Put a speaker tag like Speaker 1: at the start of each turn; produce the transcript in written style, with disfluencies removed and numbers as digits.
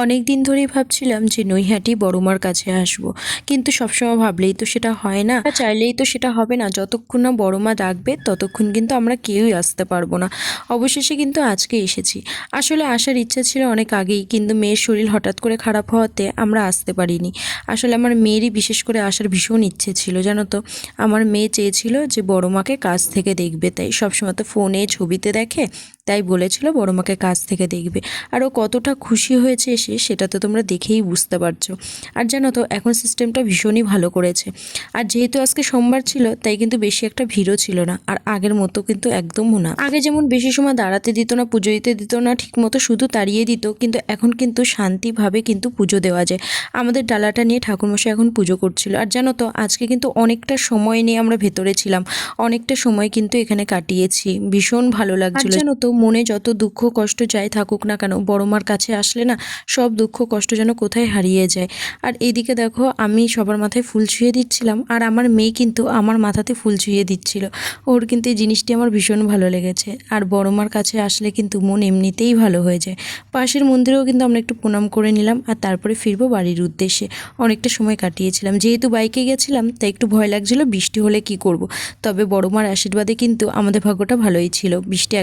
Speaker 1: অনেক দিন ধরেই ভাবছিলাম যে নৈহাটি বড়মার কাছে আসব, কিন্তু সবসময় ভাবলেই তো সেটা হয় না, চাইলেই তো সেটা হবে না। যতক্ষণ না বড়মা ডাকবে ততক্ষণ কিন্তু আমরা কেউই আসতে পারবো না। অবশেষে কিন্তু আজকে এসেছি। আসলে আসার ইচ্ছা ছিল অনেক আগেই, কিন্তু মেয়ের শরীর হঠাৎ করে খারাপ হওয়াতে আমরা আসতে পারিনি। আসলে আমার মেয়েরই বিশেষ করে আসার ভীষণ ইচ্ছে ছিল, জানো তো। আমার মেয়ে চেয়েছিল যে বড়মাকে কাছ থেকে দেখবে, তাই সবসময় তো ফোনে ছবিতে দেখে, তাই বলেছিল বড়মাকে কাছ থেকে দেখবে। আর ও কতটা খুশি হয়েছে এসে সেটা তো তোমরা দেখেই বুঝতে পারছো। আর জানো তো এখন সিস্টেমটা ভীষণই ভালো করেছে। আর যেহেতু আজকে সোমবার ছিল তাই কিন্তু বেশি একটা ভিড়ও ছিল না, আর আগের মতো কিন্তু একদমও না। আগে যেমন বেশি সময় দাঁড়াতে দিত না, পুজো দিতে দিত না ঠিক মতো, শুধু তাড়িয়ে দিত, কিন্তু এখন কিন্তু শান্তিভাবে কিন্তু পুজো দেওয়া যায়। আমাদের ডালাটা নিয়ে ঠাকুরমশাই এখন পুজো করছিল। আর জানো তো আজকে কিন্তু অনেকটা সময় নিয়ে আমরা ভেতরে ছিলাম, অনেকটা সময় কিন্তু এখানে কাটিয়েছি, ভীষণ ভালো লাগছিল। জানো তো মনে যত দুঃখ কষ্ট যাই থাকুক না কেন, বড়মার কাছে আসলে না সব দুঃখ কষ্ট যেন কোথায় হারিয়ে যায়। আর এইদিকে দেখো আমি সবার মাথায় ফুল ছুঁয়ে দিচ্ছিলাম, আর আমার মেয়ে কিন্তু আমার মাথাতে ফুল ছুঁয়ে দিচ্ছিল। ওর কিন্তু এই জিনিসটি আমার ভীষণ ভালো লেগেছে। আর বড়মার কাছে আসলে কিন্তু মন এমনিতেই ভালো হয়ে যায়। পাশের মন্দিরেও কিন্তু আমরা একটু প্রণাম করে নিলাম, আর তারপরে ফিরবো বাড়ির উদ্দেশ্যে। অনেকটা সময় কাটিয়েছিলাম, যেহেতু বাইকে গেছিলাম তাই একটু ভয় লাগছিল বৃষ্টি হলে কি করব। তবে বড়মার আশীর্বাদে কিন্তু আমাদের ভাগ্যটা ভালোই ছিল, বৃষ্টি